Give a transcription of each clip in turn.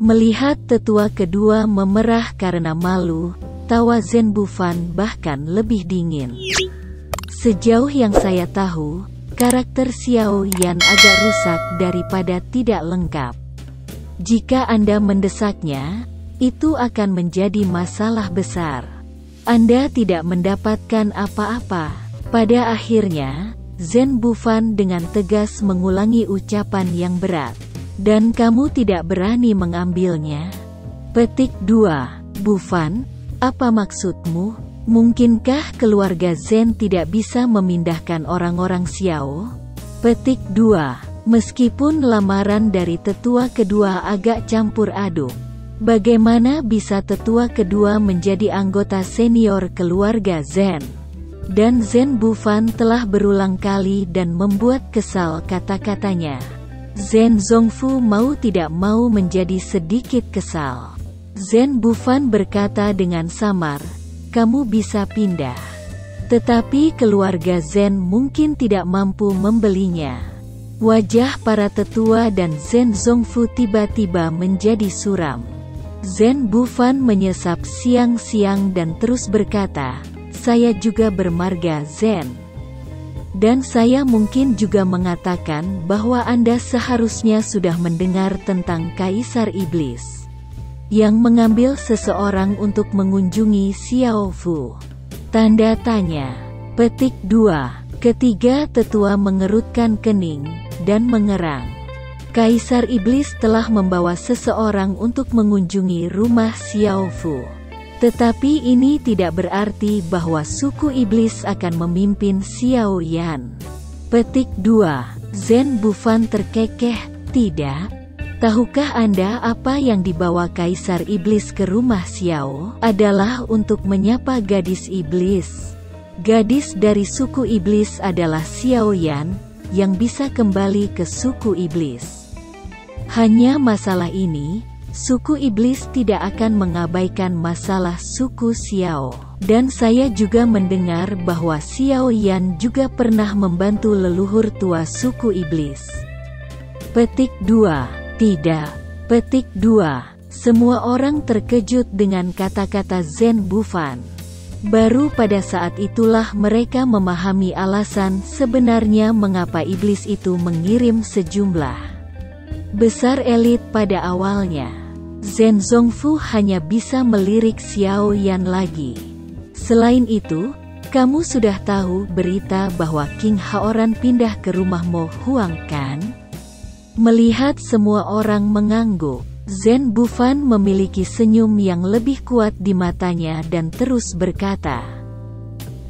Melihat tetua kedua memerah karena malu, tawa Zhen Bufan bahkan lebih dingin. Sejauh yang saya tahu, karakter Xiao Yan agak rusak daripada tidak lengkap. Jika Anda mendesaknya, itu akan menjadi masalah besar. Anda tidak mendapatkan apa-apa. Pada akhirnya, Zhen Bufan dengan tegas mengulangi ucapan yang berat. Dan kamu tidak berani mengambilnya? Petik 2. Bufan, apa maksudmu? Mungkinkah keluarga Zhen tidak bisa memindahkan orang-orang Xiao? Petik 2. Meskipun lamaran dari tetua kedua agak campur aduk, bagaimana bisa tetua kedua menjadi anggota senior keluarga Zhen? Dan Zhen Bufan telah berulang kali dan membuat kesal kata-katanya. Zhen Zongfu mau tidak mau menjadi sedikit kesal. Zhen Bufan berkata dengan samar, kamu bisa pindah. Tetapi keluarga Zhen mungkin tidak mampu membelinya. Wajah para tetua dan Zhen Zongfu tiba-tiba menjadi suram. Zhen Bufan menyesap siang-siang dan terus berkata, saya juga bermarga Zhen. Dan saya mungkin juga mengatakan bahwa Anda seharusnya sudah mendengar tentang Kaisar Iblis yang mengambil seseorang untuk mengunjungi Xiao Fu. Tanda tanya. Petik 2. Ketiga tetua mengerutkan kening dan mengerang. Kaisar Iblis telah membawa seseorang untuk mengunjungi rumah Xiao Fu. Tetapi ini tidak berarti bahwa suku iblis akan memimpin Xiao Yan. Petik 2. Zhen Bufan terkekeh, tidak? Tahukah Anda apa yang dibawa Kaisar Iblis ke rumah Xiao? Adalah untuk menyapa gadis iblis. Gadis dari suku iblis adalah Xiao Yan, yang bisa kembali ke suku iblis. Hanya masalah ini, suku iblis tidak akan mengabaikan masalah suku Xiao. Dan saya juga mendengar bahwa Xiao Yan juga pernah membantu leluhur tua suku iblis. Petik 2. Tidak. Petik 2. Semua orang terkejut dengan kata-kata Zhen Bufan. Baru pada saat itulah mereka memahami alasan sebenarnya mengapa iblis itu mengirim sejumlah besar elit pada awalnya. Zhen Zongfu hanya bisa melirik Xiao Yan lagi. Selain itu, kamu sudah tahu berita bahwa King Haoran pindah ke rumah Mo Huang kan? Melihat semua orang mengangguk, Zhen Bufan memiliki senyum yang lebih kuat di matanya dan terus berkata,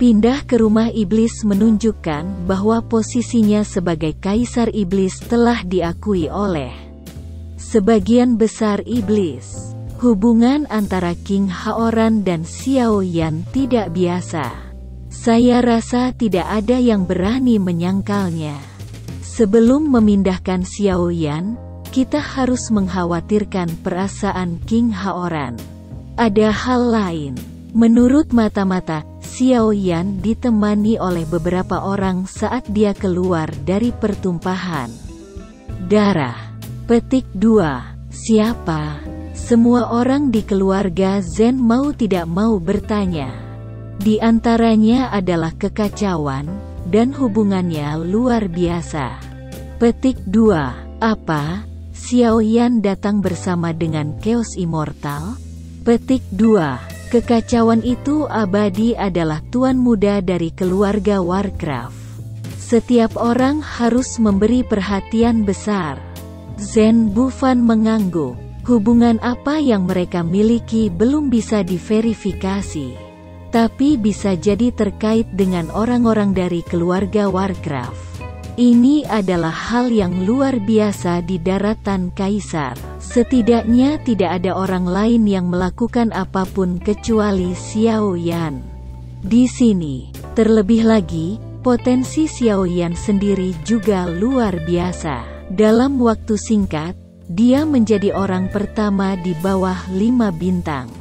pindah ke rumah iblis menunjukkan bahwa posisinya sebagai Kaisar Iblis telah diakui oleh sebagian besar iblis. Hubungan antara King Haoran dan Xiao Yan tidak biasa. Saya rasa tidak ada yang berani menyangkalnya. Sebelum memindahkan Xiao Yan, kita harus mengkhawatirkan perasaan King Haoran. Ada hal lain. Menurut mata-mata, Xiao Yan ditemani oleh beberapa orang saat dia keluar dari pertumpahan darah. Petik 2. Siapa? Semua orang di keluarga Zhen mau tidak mau bertanya. Di antaranya adalah kekacauan, dan hubungannya luar biasa. Petik 2. Apa? Xiao Yan datang bersama dengan Chaos Immortal? Petik 2. Kekacauan itu abadi adalah tuan muda dari keluarga Warcraft. Setiap orang harus memberi perhatian besar. Zhen Bufan mengangguk. Hubungan apa yang mereka miliki belum bisa diverifikasi. Tapi bisa jadi terkait dengan orang-orang dari keluarga Warcraft. Ini adalah hal yang luar biasa di daratan Kaisar. Setidaknya tidak ada orang lain yang melakukan apapun kecuali Xiao Yan. Di sini, terlebih lagi, potensi Xiao Yan sendiri juga luar biasa. Dalam waktu singkat, dia menjadi orang pertama di bawah 5 bintang.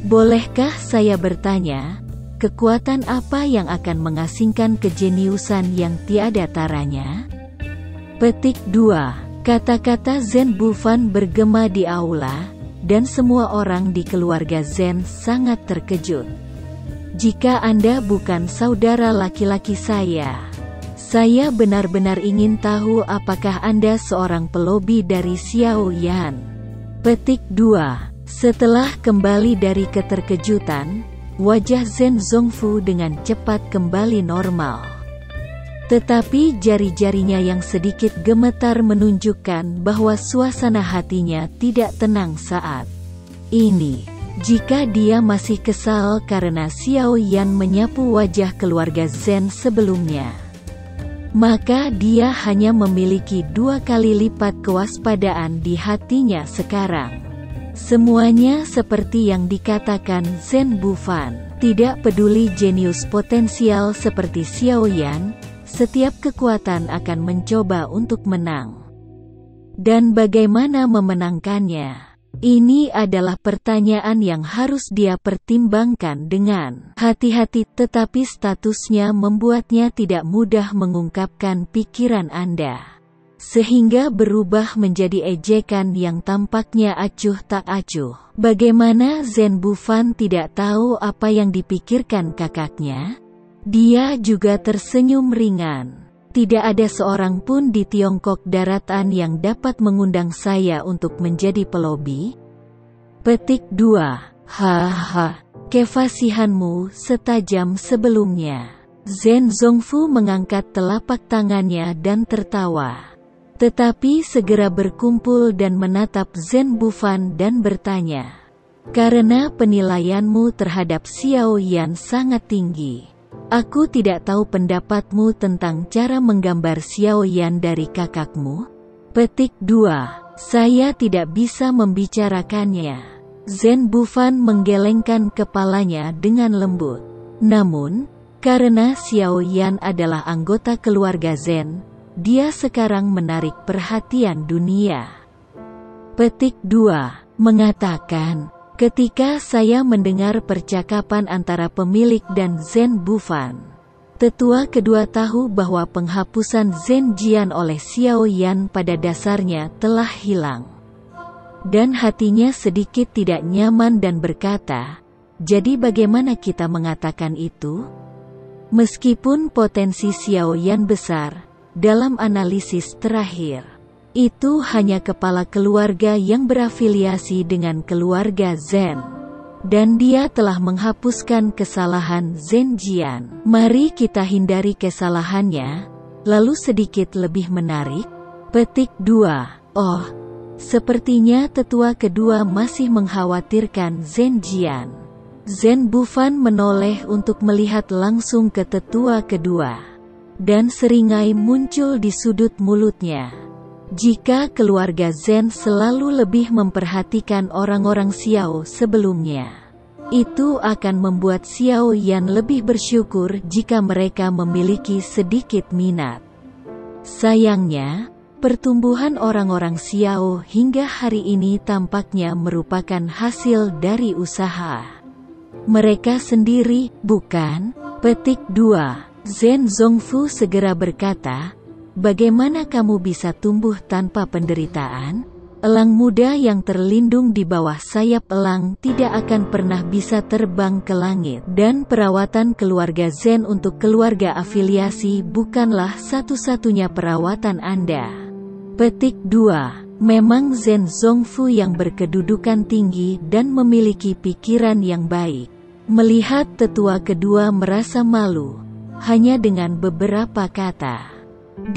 Bolehkah saya bertanya, kekuatan apa yang akan mengasingkan kejeniusan yang tiada taranya? Petik 2. Kata-kata Zhen Bufan bergema di aula, dan semua orang di keluarga Zhen sangat terkejut. Jika Anda bukan saudara laki-laki saya benar-benar ingin tahu apakah Anda seorang pelobi dari Xiao Yan. Petik 2. Setelah kembali dari keterkejutan, wajah Zhen Zongfu dengan cepat kembali normal. Tetapi jari-jarinya yang sedikit gemetar menunjukkan bahwa suasana hatinya tidak tenang saat ini. Jika dia masih kesal karena Xiao Yan menyapu wajah keluarga Zhen sebelumnya, maka dia hanya memiliki 2 kali lipat kewaspadaan di hatinya sekarang. Semuanya seperti yang dikatakan Zhen Bufan. Tidak peduli jenius potensial seperti Xiao Yan, setiap kekuatan akan mencoba untuk menang. Dan bagaimana memenangkannya? Ini adalah pertanyaan yang harus dia pertimbangkan dengan hati-hati, tetapi statusnya membuatnya tidak mudah mengungkapkan pikiran Anda, sehingga berubah menjadi ejekan yang tampaknya acuh tak acuh. Bagaimana Zhen Bufan tidak tahu apa yang dipikirkan kakaknya? Dia juga tersenyum ringan. Tidak ada seorang pun di Tiongkok daratan yang dapat mengundang saya untuk menjadi pelobi. Petik 2. Haha, kefasihanmu setajam sebelumnya. Zhen Zongfu mengangkat telapak tangannya dan tertawa. Tetapi segera berkumpul dan menatap Zhen Bufan dan bertanya, "Karena penilaianmu terhadap Xiao Yan sangat tinggi, aku tidak tahu pendapatmu tentang cara menggambar Xiao Yan dari kakakmu." Petik 2. Saya tidak bisa membicarakannya. Zhen Bufan menggelengkan kepalanya dengan lembut. Namun, karena Xiao Yan adalah anggota keluarga Zhen, dia sekarang menarik perhatian dunia. Petik 2. Mengatakan, ketika saya mendengar percakapan antara pemilik dan Zhen Bufan, tetua kedua tahu bahwa penghapusan Zhen Jian oleh Xiao Yan pada dasarnya telah hilang. Dan hatinya sedikit tidak nyaman dan berkata, "Jadi bagaimana kita mengatakan itu?" Meskipun potensi Xiao Yan besar, dalam analisis terakhir, itu hanya kepala keluarga yang berafiliasi dengan keluarga Zhen. Dan dia telah menghapuskan kesalahan Zhen Jian. Mari kita hindari kesalahannya, lalu sedikit lebih menarik. Petik 2. Oh, sepertinya tetua kedua masih mengkhawatirkan Zhen Jian. Zhen Bufan menoleh untuk melihat langsung ke tetua kedua, dan seringai muncul di sudut mulutnya. Jika keluarga Zhen selalu lebih memperhatikan orang-orang Xiao sebelumnya, itu akan membuat Xiao Yan lebih bersyukur jika mereka memiliki sedikit minat. Sayangnya, pertumbuhan orang-orang Xiao hingga hari ini tampaknya merupakan hasil dari usaha mereka sendiri, bukan? Petik 2. Zhen Zongfu segera berkata, "Bagaimana kamu bisa tumbuh tanpa penderitaan? Elang muda yang terlindung di bawah sayap elang tidak akan pernah bisa terbang ke langit. Dan perawatan keluarga Zhen untuk keluarga afiliasi bukanlah satu-satunya perawatan Anda." Petik 2. Memang Zhen Zongfu yang berkedudukan tinggi dan memiliki pikiran yang baik. Melihat tetua kedua merasa malu, hanya dengan beberapa kata,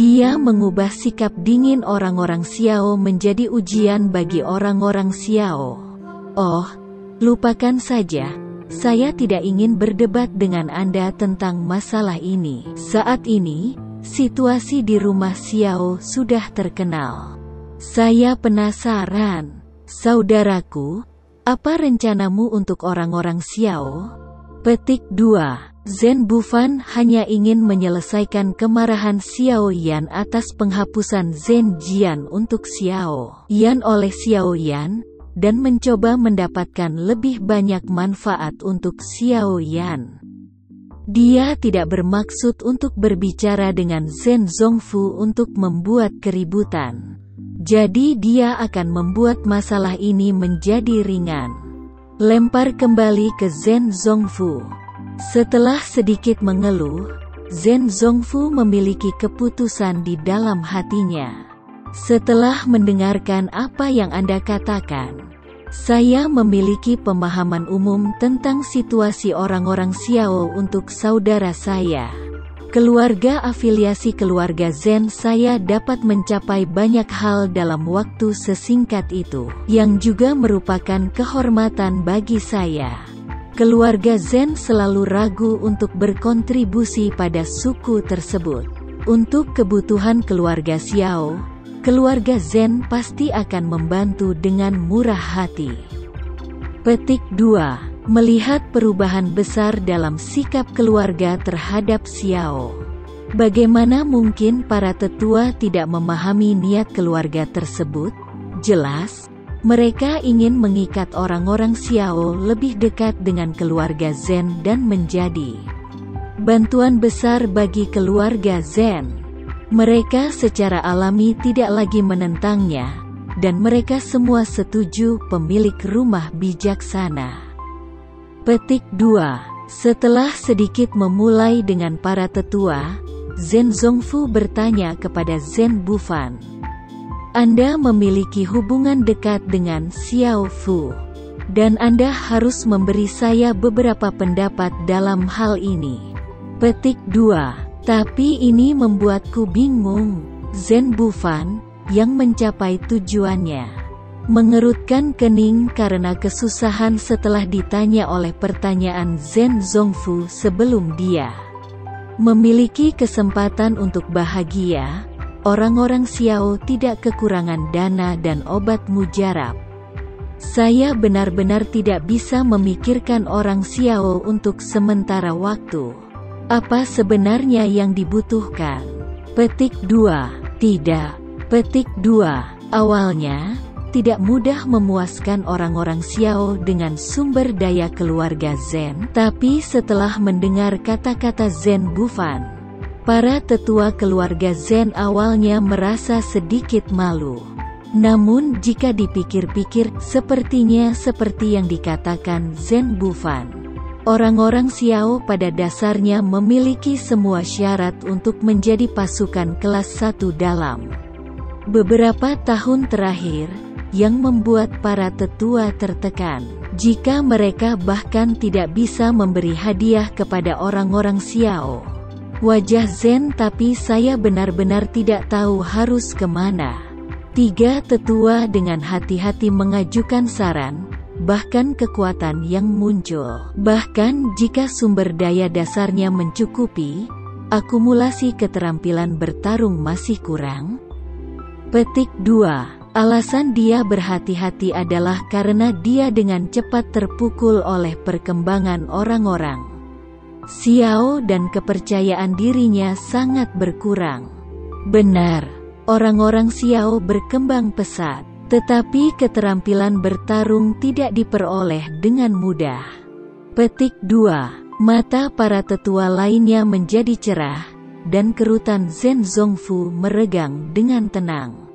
dia mengubah sikap dingin orang-orang Xiao menjadi ujian bagi orang-orang Xiao. "Oh, lupakan saja. Saya tidak ingin berdebat dengan Anda tentang masalah ini. Saat ini, situasi di rumah Xiao sudah terkenal. Saya penasaran, saudaraku, apa rencanamu untuk orang-orang Xiao?" Petik 2. Zhen Bufan hanya ingin menyelesaikan kemarahan Xiao Yan atas penghapusan Zhen Jian untuk Xiao Yan oleh Xiao Yan, dan mencoba mendapatkan lebih banyak manfaat untuk Xiao Yan. Dia tidak bermaksud untuk berbicara dengan Zhen Zongfu untuk membuat keributan. Jadi dia akan membuat masalah ini menjadi ringan. Lempar kembali ke Zhen Zongfu. Setelah sedikit mengeluh, Zhen Zongfu memiliki keputusan di dalam hatinya. Setelah mendengarkan apa yang Anda katakan, saya memiliki pemahaman umum tentang situasi orang-orang Xiao untuk saudara saya. Keluarga afiliasi keluarga Zhen saya dapat mencapai banyak hal dalam waktu sesingkat itu, yang juga merupakan kehormatan bagi saya. Keluarga Zhen selalu ragu untuk berkontribusi pada suku tersebut. Untuk kebutuhan keluarga Xiao, keluarga Zhen pasti akan membantu dengan murah hati. Petik 2. Melihat perubahan besar dalam sikap keluarga terhadap Xiao. Bagaimana mungkin para tetua tidak memahami niat keluarga tersebut? Jelas, mereka ingin mengikat orang-orang Xiao lebih dekat dengan keluarga Zhen dan menjadi bantuan besar bagi keluarga Zhen. Mereka secara alami tidak lagi menentangnya, dan mereka semua setuju pemilik rumah bijaksana. Petik 2. Setelah sedikit memulai dengan para tetua, Zhen Zongfu bertanya kepada Zhen Bufan. Anda memiliki hubungan dekat dengan Xiao Fu, dan Anda harus memberi saya beberapa pendapat dalam hal ini. Petik 2. Tapi ini membuatku bingung. Zhen Bufan, yang mencapai tujuannya, mengerutkan kening karena kesusahan setelah ditanya oleh pertanyaan Zhen Zongfu sebelum dia memiliki kesempatan untuk bahagia. Orang-orang Xiao tidak kekurangan dana dan obat mujarab. Saya benar-benar tidak bisa memikirkan orang Xiao untuk sementara waktu. Apa sebenarnya yang dibutuhkan? Petik 2. Tidak. Petik 2. Awalnya, tidak mudah memuaskan orang-orang Xiao dengan sumber daya keluarga Zhen, tapi setelah mendengar kata-kata Zhen Bufan, para tetua keluarga Zhen awalnya merasa sedikit malu. Namun jika dipikir-pikir, sepertinya seperti yang dikatakan Zhen Bufan, orang-orang Xiao pada dasarnya memiliki semua syarat untuk menjadi pasukan kelas 1 dalam beberapa tahun terakhir, yang membuat para tetua tertekan. Jika mereka bahkan tidak bisa memberi hadiah kepada orang-orang Xiao. Wajah Zhen, tapi saya benar-benar tidak tahu harus kemana. Tiga tetua dengan hati-hati mengajukan saran, bahkan kekuatan yang muncul. Bahkan jika sumber daya dasarnya mencukupi, akumulasi keterampilan bertarung masih kurang. Petik 2. Alasan dia berhati-hati adalah karena dia dengan cepat terpukul oleh perkembangan orang-orang Xiao dan kepercayaan dirinya sangat berkurang. Benar, orang-orang Xiao berkembang pesat, tetapi keterampilan bertarung tidak diperoleh dengan mudah. Petik 2. Mata para tetua lainnya menjadi cerah, dan kerutan Zhen Zongfu meregang dengan tenang.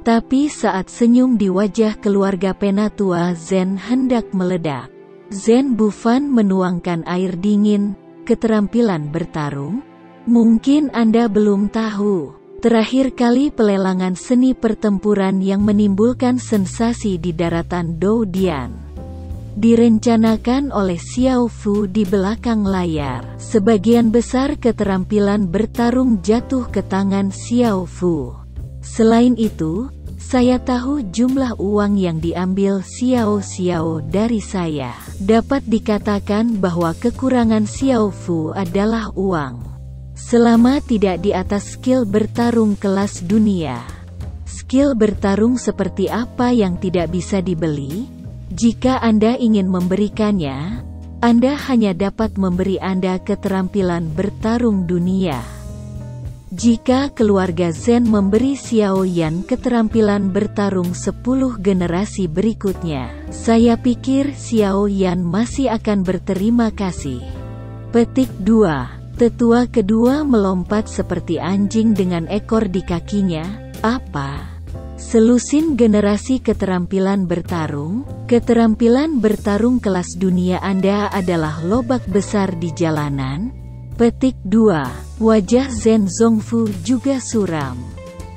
Tapi saat senyum di wajah keluarga penatua Zhen hendak meledak, Zhen Bufan menuangkan air dingin. Keterampilan bertarung? Mungkin Anda belum tahu. Terakhir kali pelelangan seni pertempuran yang menimbulkan sensasi di daratan Doudian direncanakan oleh Xiao Fu di belakang layar. Sebagian besar keterampilan bertarung jatuh ke tangan Xiao Fu. Selain itu, saya tahu jumlah uang yang diambil Xiao dari saya. Dapat dikatakan bahwa kekurangan Xiao Fu adalah uang. Selama tidak di atas skill bertarung kelas dunia. Skill bertarung seperti apa yang tidak bisa dibeli? Jika Anda ingin memberikannya, Anda hanya dapat memberi Anda keterampilan bertarung dunia. Jika keluarga Zhen memberi Xiao Yan keterampilan bertarung 10 generasi berikutnya, saya pikir Xiao Yan masih akan berterima kasih. Petik 2. Tetua kedua melompat seperti anjing dengan ekor di kakinya. Apa? Selusin generasi keterampilan bertarung. Keterampilan bertarung kelas dunia Anda adalah lobak besar di jalanan. Petik 2. Wajah Zhen Zongfu juga suram.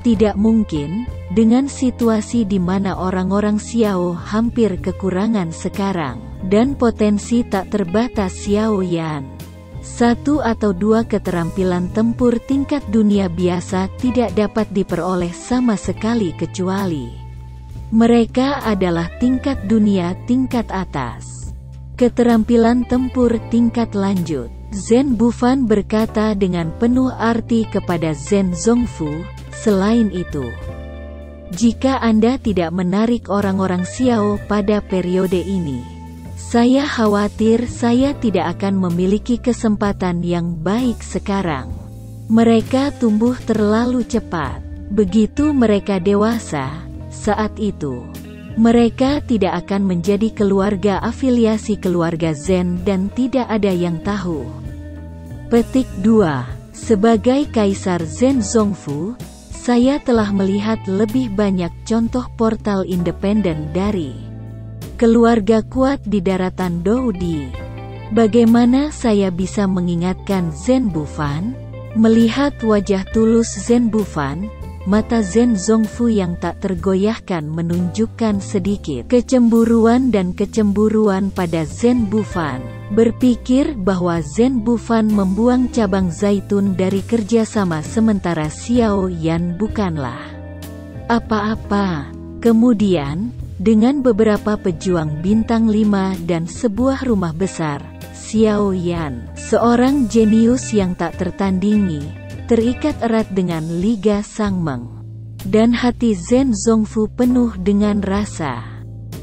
Tidak mungkin, dengan situasi di mana orang-orang Xiao hampir kekurangan sekarang, dan potensi tak terbatas Xiao Yan. Satu atau dua keterampilan tempur tingkat dunia biasa tidak dapat diperoleh sama sekali kecuali mereka adalah tingkat dunia tingkat atas. Keterampilan tempur tingkat lanjut. Zhen Bufan berkata dengan penuh arti kepada Zhen Zongfu, selain itu, jika Anda tidak menarik orang-orang Xiao pada periode ini, saya khawatir saya tidak akan memiliki kesempatan yang baik sekarang. Mereka tumbuh terlalu cepat. Begitu mereka dewasa, saat itu, mereka tidak akan menjadi keluarga afiliasi keluarga Zhen dan tidak ada yang tahu. Petik 2. Sebagai Kaisar Zhen Zongfu, saya telah melihat lebih banyak contoh portal independen dari keluarga kuat di daratan Doudi. Bagaimana saya bisa mengingatkan Zhen Bufan? Melihat wajah tulus Zhen Bufan, mata Zhen Zongfu yang tak tergoyahkan menunjukkan sedikit kecemburuan dan kecemburuan pada Zhen Bufan. Berpikir bahwa Zhen Bufan membuang cabang zaitun dari kerjasama sementara Xiao Yan bukanlah apa-apa. Kemudian, dengan beberapa pejuang bintang 5 dan sebuah rumah besar, Xiao Yan, seorang jenius yang tak tertandingi, terikat erat dengan Liga Sangmeng. Dan hati Zhen Zongfu penuh dengan rasa.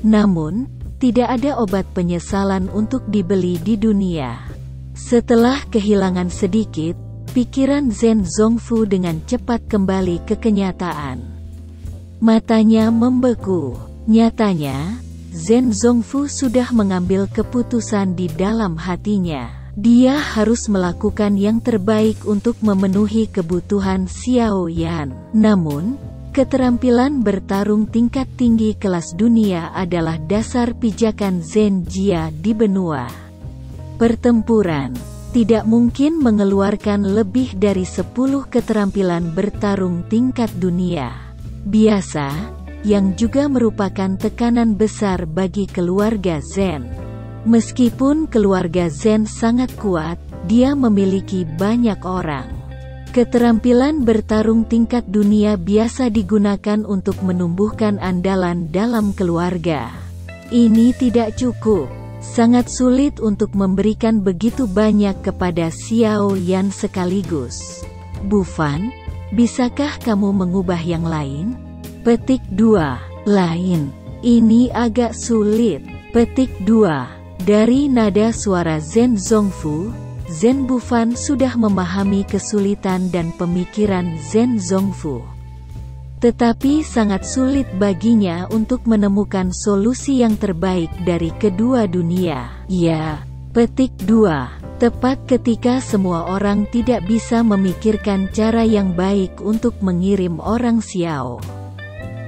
Namun, tidak ada obat penyesalan untuk dibeli di dunia. Setelah kehilangan sedikit, pikiran Zhen Zongfu dengan cepat kembali ke kenyataan. Matanya membeku. Nyatanya, Zhen Zongfu sudah mengambil keputusan di dalam hatinya. Dia harus melakukan yang terbaik untuk memenuhi kebutuhan Xiao Yan. Namun, keterampilan bertarung tingkat tinggi kelas dunia adalah dasar pijakan Zhen Jia di benua pertempuran. Tidak mungkin mengeluarkan lebih dari 10 keterampilan bertarung tingkat dunia biasa, yang juga merupakan tekanan besar bagi keluarga Zhen. Meskipun keluarga Zhen sangat kuat, dia memiliki banyak orang. Keterampilan bertarung tingkat dunia biasa digunakan untuk menumbuhkan andalan dalam keluarga. Ini tidak cukup. Sangat sulit untuk memberikan begitu banyak kepada Xiao Yan sekaligus. Bufan, bisakah kamu mengubah yang lain? Petik 2. Lain. Ini agak sulit. Petik 2. Dari nada suara Zhen Zongfu, Zhen Bufan sudah memahami kesulitan dan pemikiran Zhen Zongfu. Tetapi sangat sulit baginya untuk menemukan solusi yang terbaik dari kedua dunia. Ya, petik 2. Tepat ketika semua orang tidak bisa memikirkan cara yang baik untuk mengirim orang Xiao.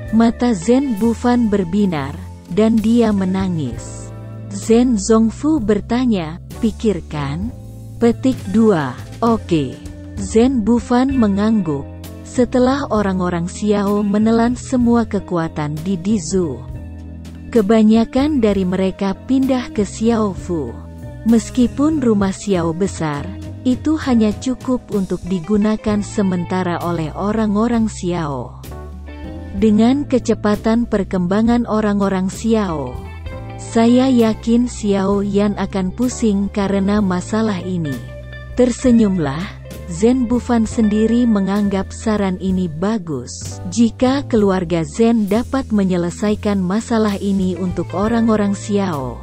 Mata Zhen Bufan berbinar, dan dia menangis. Zhen Zongfu bertanya, pikirkan? Petik 2. Oke. Zhen Bufan mengangguk. Setelah orang-orang Xiao menelan semua kekuatan di Dizu, kebanyakan dari mereka pindah ke Xiaofu. Meskipun rumah Xiao besar, itu hanya cukup untuk digunakan sementara oleh orang-orang Xiao. Dengan kecepatan perkembangan orang-orang Xiao, saya yakin Xiao Yan akan pusing karena masalah ini. Tersenyumlah, Zhen Bufan sendiri menganggap saran ini bagus. Jika keluarga Zhen dapat menyelesaikan masalah ini untuk orang-orang Xiao,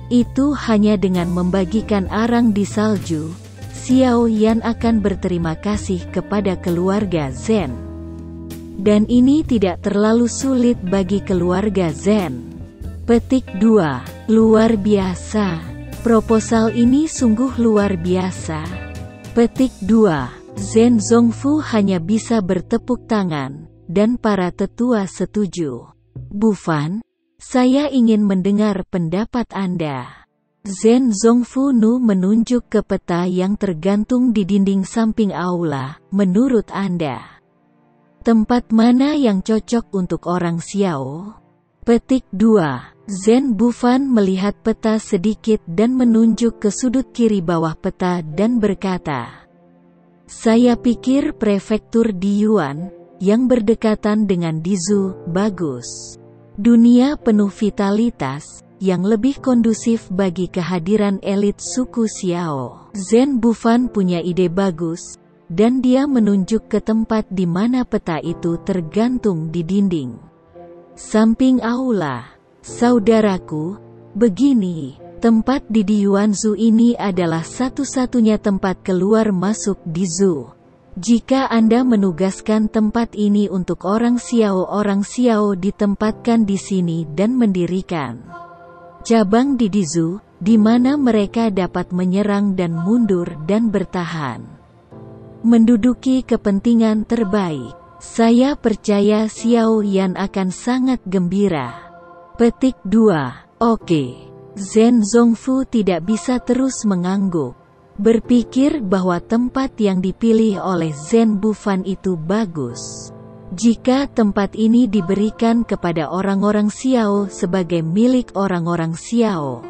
itu hanya dengan membagikan arang di salju, Xiao Yan akan berterima kasih kepada keluarga Zhen. Dan ini tidak terlalu sulit bagi keluarga Zhen. Petik 2. Luar biasa. Proposal ini sungguh luar biasa. Petik 2. Zhen Zongfu hanya bisa bertepuk tangan, dan para tetua setuju. Bufan, saya ingin mendengar pendapat Anda. Zen Zongfu Nu menunjuk ke peta yang tergantung di dinding samping aula. Menurut Anda, tempat mana yang cocok untuk orang Xiao? Petik 2. Zen Bufan melihat peta sedikit dan menunjuk ke sudut kiri bawah peta dan berkata, saya pikir prefektur di Yuan, yang berdekatan dengan Dizu, bagus. Dunia penuh vitalitas, yang lebih kondusif bagi kehadiran elit suku Xiao. Zen Bufan punya ide bagus, dan dia menunjuk ke tempat di mana peta itu tergantung di dinding samping aula. Saudaraku, begini, tempat di Yuanzhou ini adalah satu-satunya tempat keluar masuk di Zhou. Jika Anda menugaskan tempat ini untuk orang Xiao ditempatkan di sini dan mendirikan cabang di Zhou, di mana mereka dapat menyerang dan mundur dan bertahan. Menduduki kepentingan terbaik. Saya percaya Xiao Yan akan sangat gembira. Petik 2. Oke. Zen Zongfu tidak bisa terus mengangguk. Berpikir bahwa tempat yang dipilih oleh Zen Bufan itu bagus. Jika tempat ini diberikan kepada orang-orang Xiao sebagai milik orang-orang Xiao,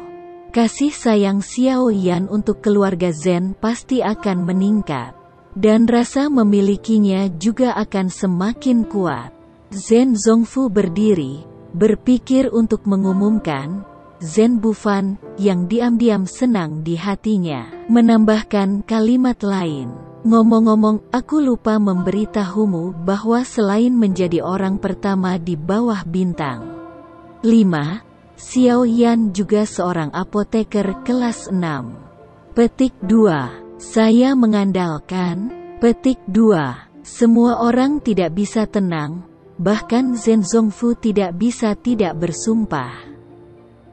kasih sayang Xiao Yan untuk keluarga Zen pasti akan meningkat. Dan rasa memilikinya juga akan semakin kuat. Zen Zongfu berdiri, berpikir untuk mengumumkan. Zen Bufan, yang diam-diam senang di hatinya, menambahkan kalimat lain. Ngomong-ngomong, aku lupa memberitahumu bahwa selain menjadi orang pertama di bawah bintang 5, Xiao Yan juga seorang apoteker kelas 6. Petik 2. Saya mengandalkan. Petik 2. Semua orang tidak bisa tenang, bahkan Zen Zongfu tidak bisa tidak bersumpah.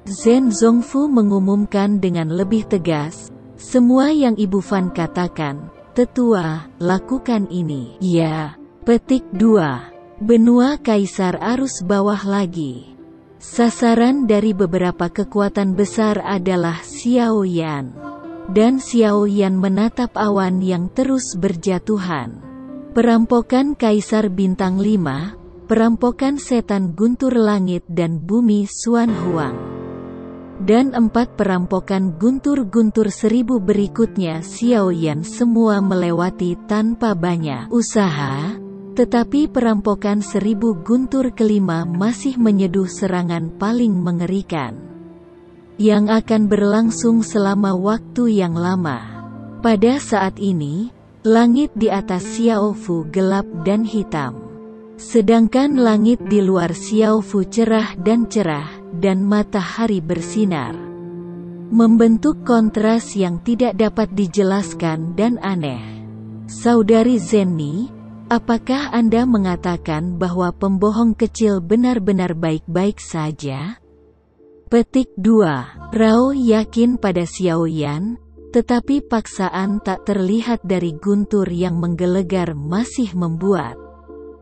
Zen Zongfu mengumumkan dengan lebih tegas, semua yang Ibu Fan katakan, tetua, lakukan ini. Ya. Petik 2. Benua Kaisar arus bawah lagi. Sasaran dari beberapa kekuatan besar adalah Xiao Yan. Dan Xiao Yan menatap awan yang terus berjatuhan. Perampokan Kaisar Bintang 5, perampokan Setan Guntur Langit dan Bumi Xuan Huang. Dan 4 perampokan guntur-guntur 1000 berikutnya Xiao Yan semua melewati tanpa banyak usaha, tetapi perampokan 1000 guntur kelima masih menyeduh serangan paling mengerikan yang akan berlangsung selama waktu yang lama. Pada saat ini, langit di atas Xiaofu gelap dan hitam. Sedangkan langit di luar Xiaofu cerah, dan matahari bersinar. Membentuk kontras yang tidak dapat dijelaskan dan aneh. Saudari Zenni, apakah Anda mengatakan bahwa pembohong kecil benar-benar baik-baik saja? Petik 2. Rao yakin pada Xiao Yan, tetapi paksaan tak terlihat dari guntur yang menggelegar masih membuat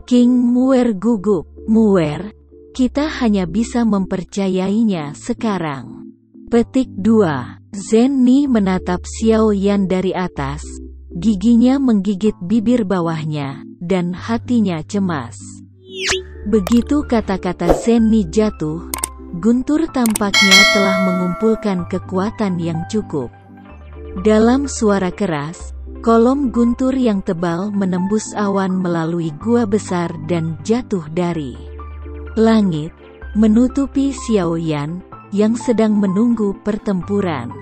King Muer gugup. Muer, kita hanya bisa mempercayainya sekarang. Petik 2. Zenni menatap Xiao Yan dari atas, giginya menggigit bibir bawahnya, dan hatinya cemas. Begitu kata-kata Zenni jatuh, guntur tampaknya telah mengumpulkan kekuatan yang cukup. Dalam suara keras, kolom guntur yang tebal menembus awan melalui gua besar dan jatuh dari langit, menutupi Xiao Yan, yang sedang menunggu pertempuran.